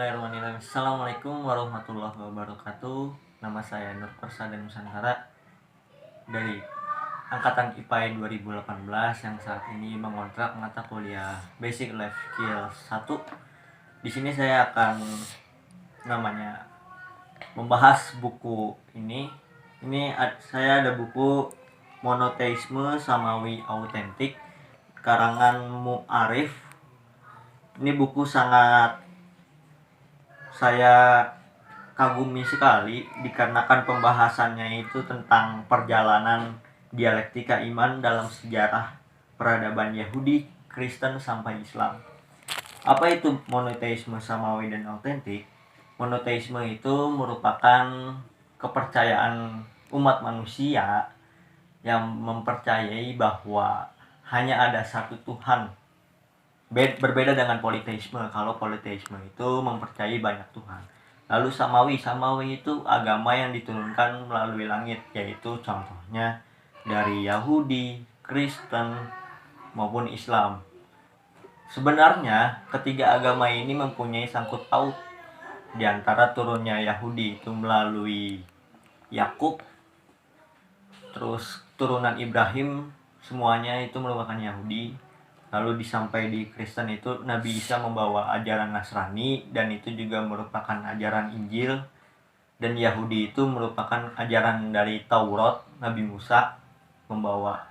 Bismillahirrahmanirrahim. Assalamualaikum warahmatullahi wabarakatuh. Nama saya Nur Persada Nusantara dari angkatan IPA 2018 yang saat ini mengontrak mata kuliah Basic Life Skills 1. Di sini saya akan membahas buku ini. Saya ada buku Monoteisme Samawi Autentik karangan Mu'arif. Ini buku sangat saya kagumi sekali dikarenakan pembahasannya itu tentang perjalanan dialektika iman dalam sejarah peradaban Yahudi, Kristen sampai Islam. Apa itu monoteisme samawi dan autentik? Monoteisme itu merupakan kepercayaan umat manusia yang mempercayai bahwa hanya ada satu Tuhan. Berbeda dengan politeisme. Kalau politeisme itu mempercayai banyak Tuhan. Lalu samawi itu agama yang diturunkan melalui langit, yaitu contohnya dari Yahudi, Kristen maupun Islam. Sebenarnya ketiga agama ini mempunyai sangkut paut. Di antara turunnya Yahudi itu melalui Yakub, terus turunan Ibrahim semuanya itu merupakan Yahudi. Lalu sampai di Kristen itu Nabi Isa membawa ajaran Nasrani, dan itu juga merupakan ajaran Injil. Dan Yahudi itu merupakan ajaran dari Taurat, Nabi Musa membawa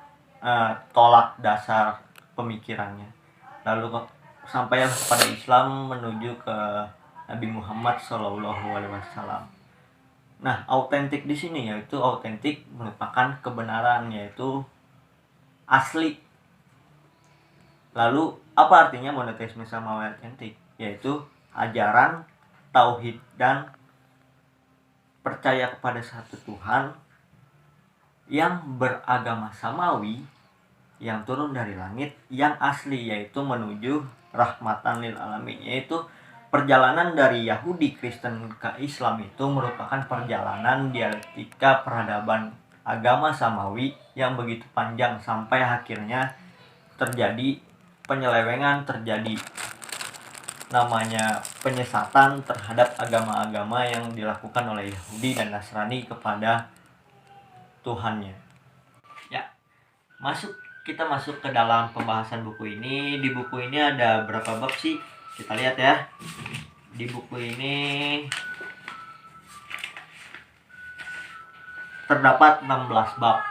tolak dasar pemikirannya. Lalu sampai kepada Islam menuju ke Nabi Muhammad SAW. Nah, autentik di sini yaitu autentik merupakan kebenaran, yaitu asli. Lalu apa artinya monoteisme samawi autentik? Yaitu ajaran tauhid dan percaya kepada satu Tuhan yang beragama samawi, yang turun dari langit, yang asli, yaitu menuju rahmatan lil alamin. Yaitu perjalanan dari Yahudi, Kristen ke Islam itu merupakan perjalanan dialektika peradaban agama samawi yang begitu panjang sampai akhirnya terjadi penyelewengan, terjadi namanya penyesatan terhadap agama-agama yang dilakukan oleh Yahudi dan Nasrani kepada Tuhannya. Ya, kita masuk ke dalam pembahasan buku ini. Di buku ini ada berapa bab sih? Kita lihat ya. Di buku ini terdapat 16 bab.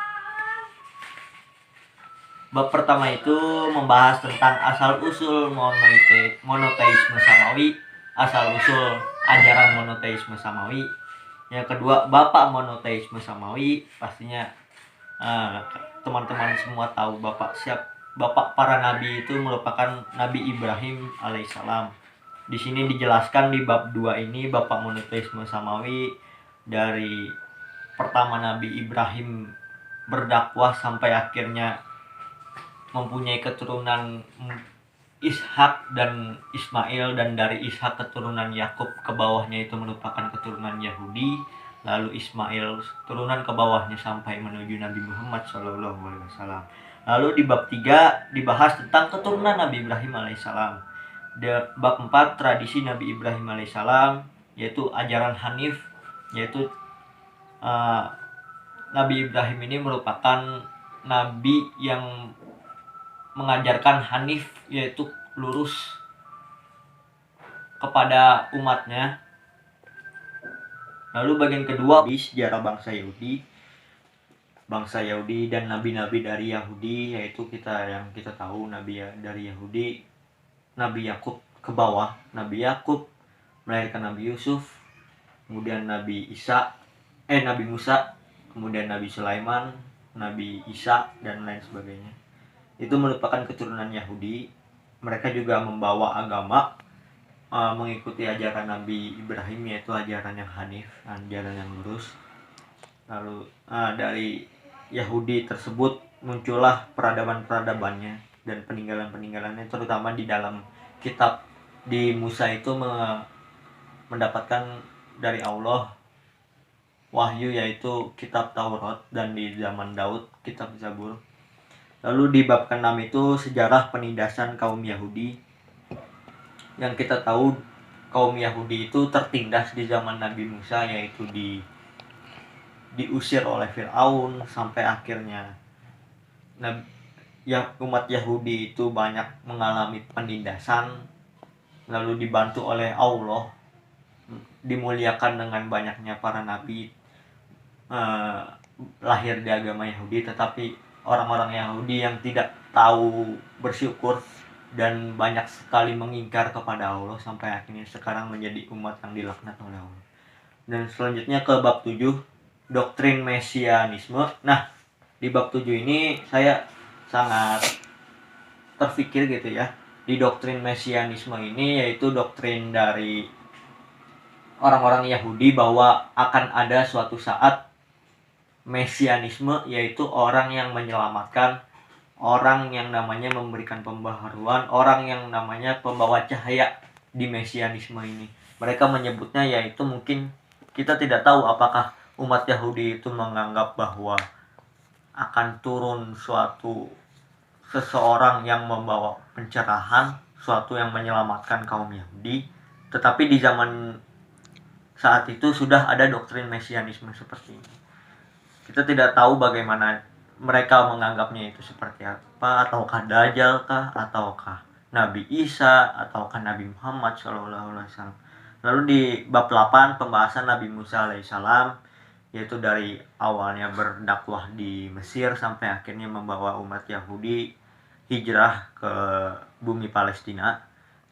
Bab pertama itu membahas tentang asal-usul monoteisme samawi, asal-usul ajaran monoteisme samawi. Yang kedua, bapak monoteisme samawi. Pastinya teman-teman semua tahu bapak para nabi itu merupakan Nabi Ibrahim alaihissalam. Di sini dijelaskan di bab 2 ini bapak monoteisme samawi dari pertama Nabi Ibrahim berdakwah sampai akhirnya mempunyai keturunan Ishak dan Ismail, dan dari Ishak keturunan Yakub, ke bawahnya itu merupakan keturunan Yahudi, lalu Ismail turunan ke bawahnya sampai menuju Nabi Muhammad SAW. Lalu di bab 3 dibahas tentang keturunan Nabi Ibrahim alaihissalam. Di bab 4 tradisi Nabi Ibrahim alaihissalam, yaitu ajaran Hanif, yaitu Nabi Ibrahim ini merupakan nabi yang mengajarkan Hanif, yaitu lurus kepada umatnya. Lalu bagian kedua di sejarah bangsa Yahudi dan nabi-nabi dari Yahudi, yaitu yang kita tahu nabi dari Yahudi, Nabi Yakub ke bawah. Nabi Yakub melahirkan Nabi Yusuf, kemudian Nabi Musa, kemudian Nabi Sulaiman, Nabi Isa, dan lain sebagainya. Itu merupakan keturunan Yahudi. Mereka juga membawa agama mengikuti ajaran Nabi Ibrahim, yaitu ajaran yang hanif, ajaran yang lurus. Lalu dari Yahudi tersebut muncullah peradaban-peradabannya dan peninggalan-peninggalannya, terutama di dalam kitab di Musa itu mendapatkan dari Allah wahyu, yaitu kitab Taurat, dan di zaman Daud kitab Zabur. Lalu di bab ke-6 itu sejarah penindasan kaum Yahudi. Yang kita tahu kaum Yahudi itu tertindas di zaman Nabi Musa, yaitu diusir oleh Firaun sampai akhirnya umat Yahudi itu banyak mengalami penindasan, lalu dibantu oleh Allah, dimuliakan dengan banyaknya para nabi lahir di agama Yahudi. Tetapi orang-orang Yahudi yang tidak tahu bersyukur dan banyak sekali mengingkar kepada Allah sampai akhirnya sekarang menjadi umat yang dilaknat oleh Allah. Dan selanjutnya ke bab 7, doktrin mesianisme. Nah, di bab 7 ini saya sangat terfikir gitu ya. Di doktrin mesianisme ini, yaitu doktrin dari orang-orang Yahudi bahwa akan ada suatu saat mesianisme, yaitu orang yang menyelamatkan, orang yang namanya memberikan pembaharuan, orang yang namanya pembawa cahaya di mesianisme ini. Mereka menyebutnya, yaitu mungkin kita tidak tahu apakah umat Yahudi itu menganggap bahwa akan turun seseorang yang membawa pencerahan, suatu yang menyelamatkan kaum Yahudi. Tetapi di zaman saat itu sudah ada doktrin mesianisme seperti ini. Kita tidak tahu bagaimana mereka menganggapnya itu seperti apa, ataukah Dajjal kah, ataukah Nabi Isa, ataukah Nabi Muhammad SAW. Lalu di bab 8 pembahasan Nabi Musa alaihissalam, yaitu dari awalnya berdakwah di Mesir sampai akhirnya membawa umat Yahudi hijrah ke bumi Palestina.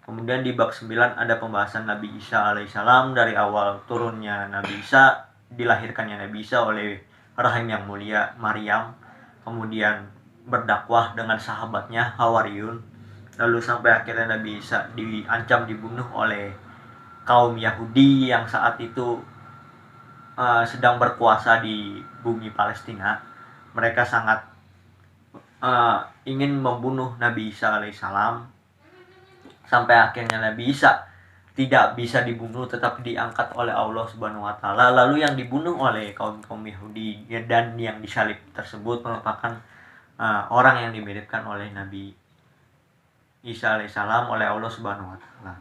Kemudian di bab 9 ada pembahasan Nabi Isa alaihissalam, dari awal turunnya Nabi Isa, dilahirkannya Nabi Isa oleh rahim yang mulia Maryam, kemudian berdakwah dengan sahabatnya Hawariyun, lalu sampai akhirnya Nabi Isa diancam dibunuh oleh kaum Yahudi yang saat itu sedang berkuasa di bumi Palestina. Mereka sangat ingin membunuh Nabi Isa alaihissalam, sampai akhirnya Nabi Isa tidak bisa dibunuh tetapi diangkat oleh Allah Subhanahu wa taala. Lalu yang dibunuh oleh kaum Yahudi dan yang disalib tersebut merupakan orang yang dimiripkan oleh Nabi Isa alaihissalam oleh Allah Subhanahu wa taala.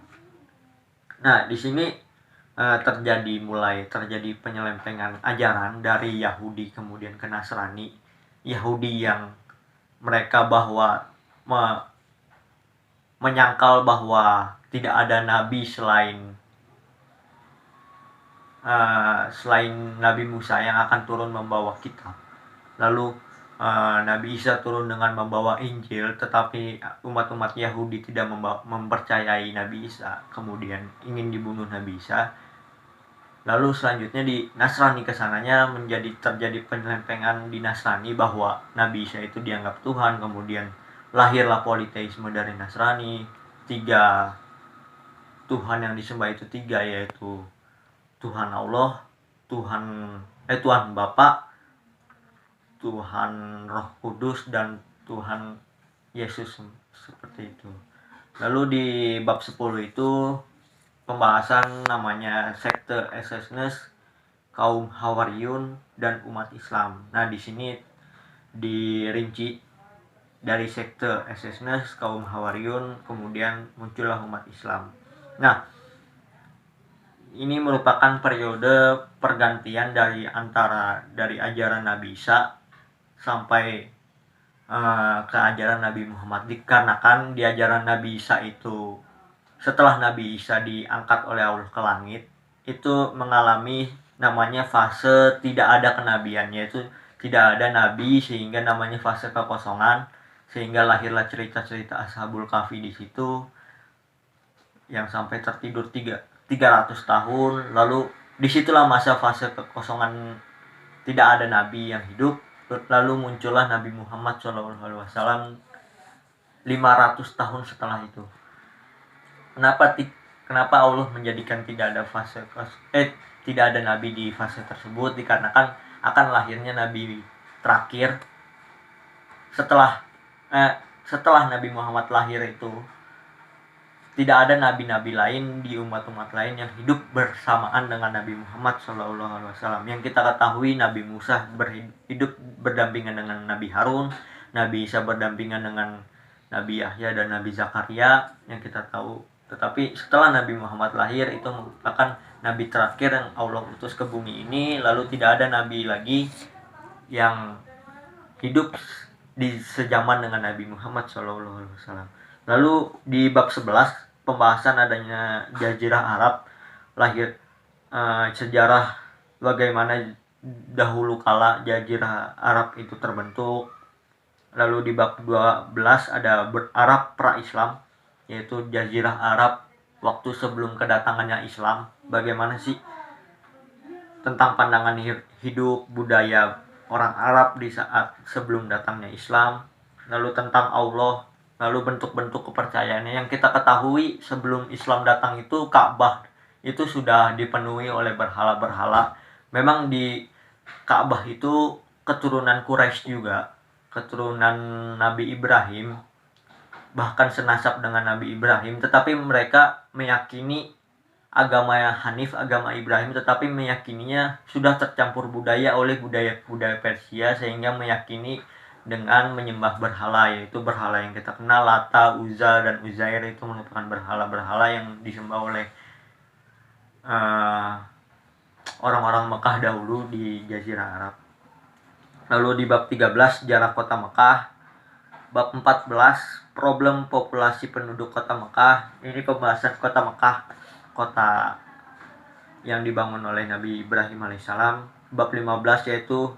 Nah, di sini mulai terjadi penyelewengan ajaran dari Yahudi kemudian ke Nasrani. Yahudi yang mereka menyangkal bahwa tidak ada nabi selain Nabi Musa yang akan turun membawa kitab. Lalu Nabi Isa turun dengan membawa Injil, tetapi umat-umat Yahudi tidak mempercayai Nabi Isa, kemudian ingin dibunuh Nabi Isa. Lalu selanjutnya di Nasrani kesananya terjadi penyelewengan di Nasrani bahwa Nabi Isa itu dianggap Tuhan, kemudian lahirlah politeisme dari Nasrani. 3 Tuhan yang disembah itu 3, yaitu Tuhan Allah, Tuhan Bapa, Tuhan Roh Kudus, dan Tuhan Yesus, seperti itu. Lalu di bab 10 itu pembahasan namanya sekte Essenes, kaum Hawariyun, dan umat Islam. Nah, di sini dirinci dari sekte Essenes, kaum Hawariyun, kemudian muncullah umat Islam. Nah, ini merupakan periode pergantian dari ajaran Nabi Isa sampai ke ajaran Nabi Muhammad. Dikarenakan di ajaran Nabi Isa itu, setelah Nabi Isa diangkat oleh Allah ke langit, itu mengalami namanya fase tidak ada kenabian, yaitu tidak ada nabi, sehingga namanya fase kekosongan, sehingga lahirlah cerita-cerita Ashabul Kahfi di situ yang sampai tertidur 300 tahun. Lalu disitulah masa fase kekosongan, tidak ada nabi yang hidup. Lalu muncullah Nabi Muhammad SAW 500 tahun setelah itu. Kenapa Allah menjadikan tidak ada nabi di fase tersebut? Dikarenakan akan lahirnya nabi terakhir setelah Nabi Muhammad lahir itu. Tidak ada nabi-nabi lain di umat-umat lain yang hidup bersamaan dengan Nabi Muhammad SAW. Yang kita ketahui, Nabi Musa hidup berdampingan dengan Nabi Harun, Nabi Isa berdampingan dengan Nabi Yahya dan Nabi Zakaria yang kita tahu. Tetapi setelah Nabi Muhammad lahir, itu merupakan nabi terakhir yang Allah utus ke bumi ini. Lalu tidak ada nabi lagi yang hidup di sejaman dengan Nabi Muhammad SAW. Lalu di bab 11 pembahasan adanya Jazirah Arab, lahir sejarah bagaimana dahulu kala Jazirah Arab itu terbentuk. Lalu di bab 12 ada Arab pra-Islam, yaitu Jazirah Arab waktu sebelum kedatangannya Islam. Bagaimana sih tentang pandangan hidup budaya orang Arab di saat sebelum datangnya Islam. Lalu tentang Allah, lalu bentuk-bentuk kepercayaannya. Yang kita ketahui sebelum Islam datang itu Ka'bah itu sudah dipenuhi oleh berhala-berhala. Memang di Ka'bah itu keturunan Quraisy juga, keturunan Nabi Ibrahim, bahkan senasab dengan Nabi Ibrahim, tetapi mereka meyakini agama Hanif, agama Ibrahim, tetapi meyakininya sudah tercampur budaya oleh budaya Persia, sehingga meyakini dengan menyembah berhala, yaitu berhala yang kita kenal Lata, Uzza, dan Uzair. Itu merupakan berhala-berhala yang disembah oleh orang-orang Mekah dahulu di Jazirah Arab. Lalu di bab 13 sejarah kota Mekah, bab 14 problem populasi penduduk kota Mekah. Ini pembahasan kota Mekah, kota yang dibangun oleh Nabi Ibrahim alaihissalam. Bab 15 yaitu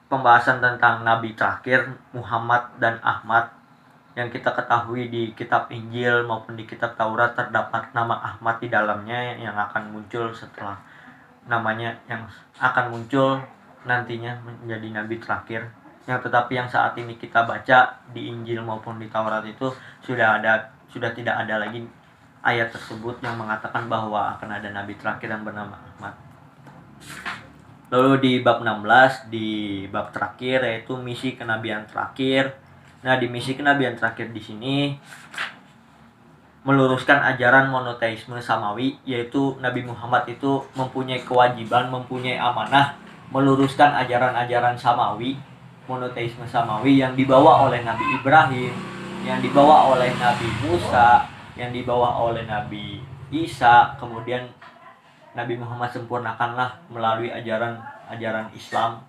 pembahasan tentang Nabi terakhir Muhammad dan Ahmad. Yang kita ketahui di kitab Injil maupun di kitab Taurat terdapat nama Ahmad di dalamnya, yang akan muncul setelah namanya, yang akan muncul nantinya menjadi nabi terakhir. Yang tetapi yang saat ini kita baca di Injil maupun di Taurat itu sudah tidak ada lagi ayat tersebut yang mengatakan bahwa akan ada nabi terakhir yang bernama Ahmad. Lalu di bab 16, di bab terakhir, yaitu misi kenabian terakhir. Nah, di misi kenabian terakhir di sini meluruskan ajaran monoteisme samawi, yaitu Nabi Muhammad itu mempunyai kewajiban, mempunyai amanah meluruskan ajaran-ajaran samawi, monoteisme samawi yang dibawa oleh Nabi Ibrahim, yang dibawa oleh Nabi Musa, yang dibawa oleh Nabi Isa. Kemudian Nabi Muhammad sempurnakanlah melalui ajaran Islam,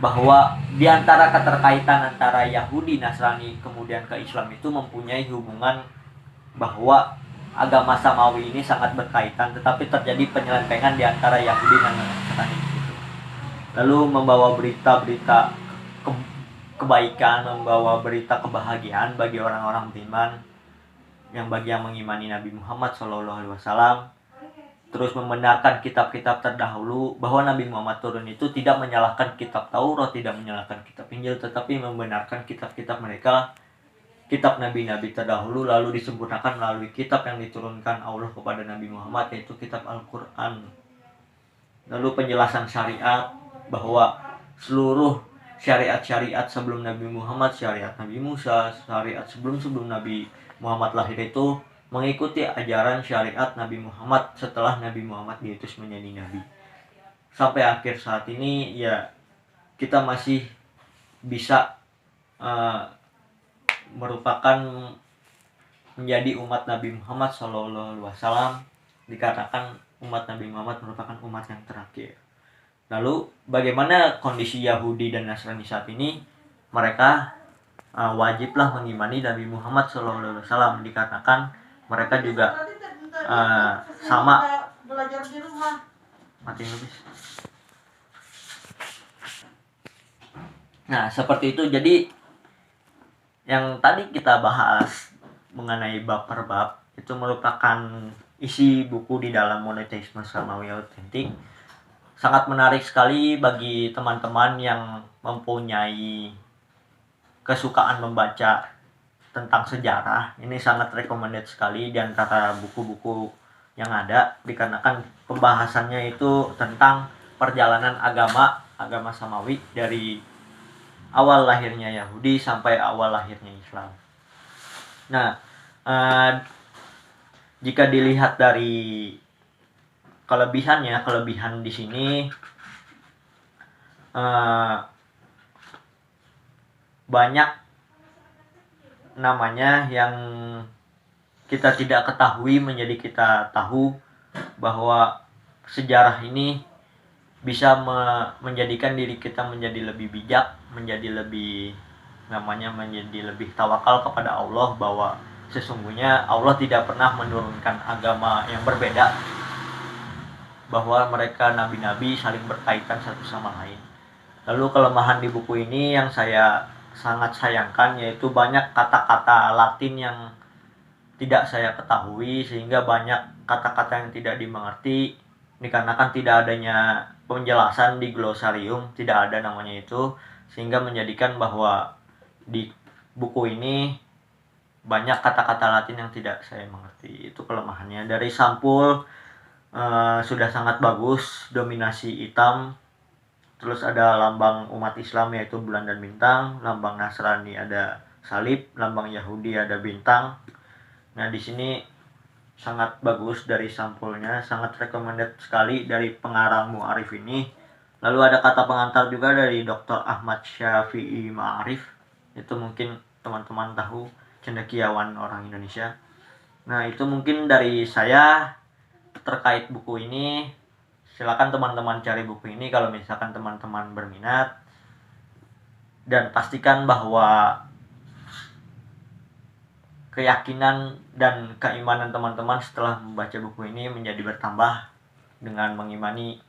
bahwa di antara keterkaitan antara Yahudi, Nasrani, kemudian ke Islam itu mempunyai hubungan, bahwa agama samawi ini sangat berkaitan, tetapi terjadi penyelewengan di antara Yahudi dan Nasrani. Lalu membawa berita-berita kebaikan, membawa berita kebahagiaan bagi orang-orang beriman, yang bagi yang mengimani Nabi Muhammad SAW. Terus membenarkan kitab-kitab terdahulu, bahwa Nabi Muhammad turun itu tidak menyalahkan kitab Taurat, tidak menyalahkan kitab Injil, tetapi membenarkan kitab-kitab mereka, kitab nabi-nabi terdahulu, lalu disempurnakan melalui kitab yang diturunkan Allah kepada Nabi Muhammad, yaitu kitab Al-Quran. Lalu penjelasan syariat, bahwa seluruh syariat-syariat sebelum Nabi Muhammad, syariat Nabi Musa, syariat sebelum Nabi Muhammad lahir itu mengikuti ajaran syariat Nabi Muhammad setelah Nabi Muhammad diutus menjadi nabi. Sampai akhir saat ini ya kita masih bisa merupakan menjadi umat Nabi Muhammad SAW. Dikatakan umat Nabi Muhammad merupakan umat yang terakhir. Lalu bagaimana kondisi Yahudi dan Nasrani saat ini? Mereka wajiblah mengimani Nabi Muhammad SAW. Dikatakan mereka juga sama. Belajar di rumah. Mati habis. Nah, seperti itu. Jadi yang tadi kita bahas mengenai bab per bab itu merupakan isi buku di dalam Monoteisme Samawi Autentik. Sangat menarik sekali bagi teman-teman yang mempunyai kesukaan membaca tentang sejarah. Ini sangat recommended sekali di antara buku-buku yang ada, dikarenakan pembahasannya itu tentang perjalanan agama samawi dari awal lahirnya Yahudi sampai awal lahirnya Islam. Nah, jika dilihat dari kelebihan di sini banyak namanya yang kita tidak ketahui menjadi kita tahu, bahwa sejarah ini bisa menjadikan diri kita menjadi lebih bijak, menjadi lebih tawakal kepada Allah, bahwa sesungguhnya Allah tidak pernah menurunkan agama yang berbeda, bahwa mereka nabi-nabi saling berkaitan satu sama lain. Lalu kelemahan di buku ini yang saya sangat sayangkan yaitu banyak kata-kata Latin yang tidak saya ketahui, sehingga banyak kata-kata yang tidak dimengerti dikarenakan tidak adanya penjelasan di glosarium, tidak ada namanya itu, sehingga menjadikan bahwa di buku ini banyak kata-kata Latin yang tidak saya mengerti. Itu kelemahannya. Dari sampul sudah sangat bagus, dominasi hitam, terus ada lambang umat Islam yaitu bulan dan bintang, lambang Nasrani ada salib, lambang Yahudi ada bintang. Nah, di sini sangat bagus dari sampulnya, sangat recommended sekali dari pengarang Mu'arif ini. Lalu ada kata pengantar juga dari Dr. Ahmad Syafi'i Ma'arif. Itu mungkin teman-teman tahu, cendekiawan orang Indonesia. Nah, itu mungkin dari saya terkait buku ini. Silakan teman-teman cari buku ini kalau misalkan teman-teman berminat. Dan pastikan bahwa keyakinan dan keimanan teman-teman setelah membaca buku ini menjadi bertambah dengan mengimani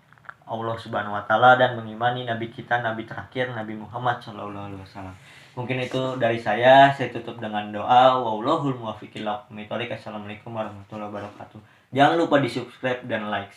Allah Subhanahu wa taala dan mengimani nabi kita, nabi terakhir, Nabi Muhammad sallallahu alaihi wasallam. Mungkin itu dari saya tutup dengan doa, wallahul muwaffiq ila aqwamit thoriq. Assalamualaikum warahmatullahi wabarakatuh. Jangan lupa di-subscribe dan like.